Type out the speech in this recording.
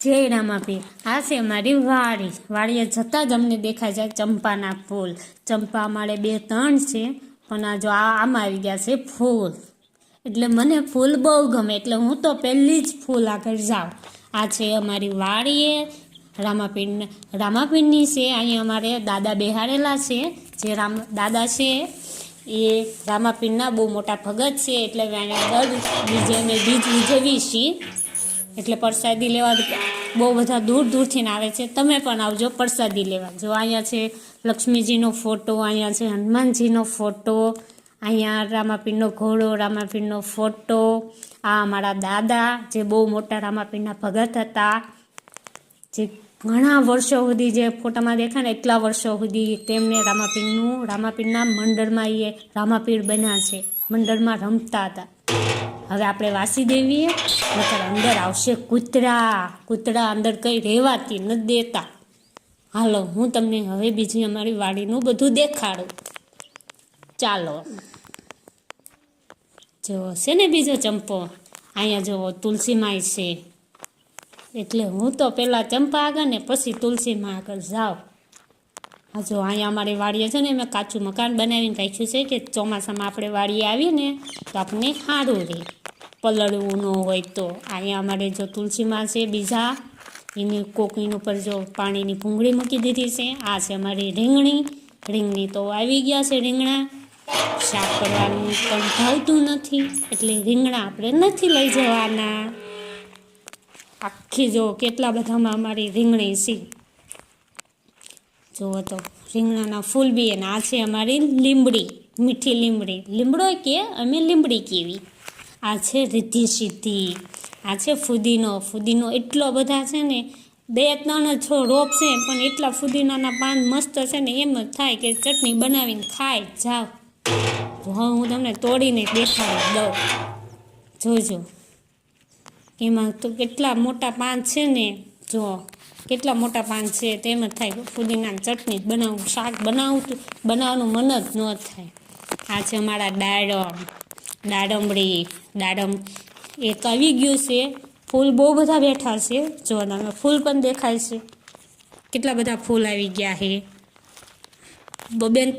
જય રામાપીર. આ છે અમારી વાડીએ જતાં જ અમને દેખાય જાય ચંપાના ફૂલ. ચંપા અમારે 2-3 છે, પણ આ જો આમાં આવી ગયા છે ફૂલ. એટલે મને ફૂલ બહુ ગમે, એટલે હું તો પહેલી જ ફૂલ આગળ જાઉં. આ છે અમારી વાડીએ રામાપીરની છે. અહીંયા અમારે દાદા બેહાડેલા છે. જે દાદા છે એ રામાપીરના બહુ મોટા ભગત છે, એટલે અહીંયા દર બીજ ઉજવીએ છીએ. એટલે પ્રસાદી લેવા બહુ બધા દૂર દૂરથી આવે છે. તમે પણ આવજો પ્રસાદી લેવા. જો અહીંયા છે લક્ષ્મીજીનો ફોટો, અહીંયા છે હનુમાનજીનો ફોટો, અહીંયા રામાપીરનો ઘોડો, રામાપીરનો ફોટો. આ અમારા દાદા જે બહુ મોટા રામાપીરના ભગત હતા, જે ઘણા વર્ષો સુધી જે ફોટામાં દેખાય ને એટલા વર્ષો સુધી તેમને રામાપીરના મંડળમાં એ રામાપીર બન્યા છે. મંડળમાં રમતા હતા. હવે આપણે વાસી દેવીએ, નકર અંદર આવશે કૂતરા અંદર કંઈ રહેવાતી નથી દેતા. હાલો, હું તમને હવે બીજી અમારી વાડીનું બધું દેખાડું. ચાલો, જો છે ને બીજો ચંપો, અહીંયા જો તુલસીમાય છે. એટલે હું તો પહેલાં ચંપા આગળ ને પછી તુલસીમાં આગળ જાઉં. હા, જો અહીંયા અમારી વાડીએ છે ને મેં કાચું મકાન બનાવીને રાખ્યું છે કે ચોમાસામાં આપણે વાડીએ આવીએ ને તો આપણને સારું રહે, પલળવું ન હોય તો. અહીંયા અમારે જો તુલસીમાં છે બીજા, એની કોકીની ઉપર જો પાણીની ભૂંગળી મૂકી દીધી છે. આ છે અમારી રીંગણી તો આવી ગયા છે. રીંગણા શાક કરવાનું પણ ભાવતું નથી, એટલે રીંગણા આપણે નથી લઈ જવાના. આખી જો કેટલા બધામાં અમારી રીંગણી છે. જુઓ તો રીંગણાના ફૂલ બી. અને આ છે અમારી લીમડી, મીઠી લીમડો કે અમે લીમડી કેવી. આ છે રિદ્ધિ સિદ્ધિ. આ છે ફુદીનો એટલો બધા છે ને, 2-3 રોપ છે, પણ એટલા ફુદીનાના પાન મસ્ત છે ને, એમ જ થાય કે ચટણી બનાવીને ખાઈ જાઓ. હવે હું તમને તોડીને દેખાડી દઉં, જોજો. એમાં તો કેટલા મોટા પાન છે ને, જો કેટલા મોટા પાન છે. તેમ જ થાય ફુદીનાની ચટણી જ બનાવું, શાક બનાવવાનું મન જ ન થાય. આ છે અમારા દાડમ એક આવી ગયું છે. ફૂલ બહુ બધા બેઠા છે. જો તમે ફૂલ પણ દેખાય છે, કેટલા બધા ફૂલ આવી ગયા છે. બેન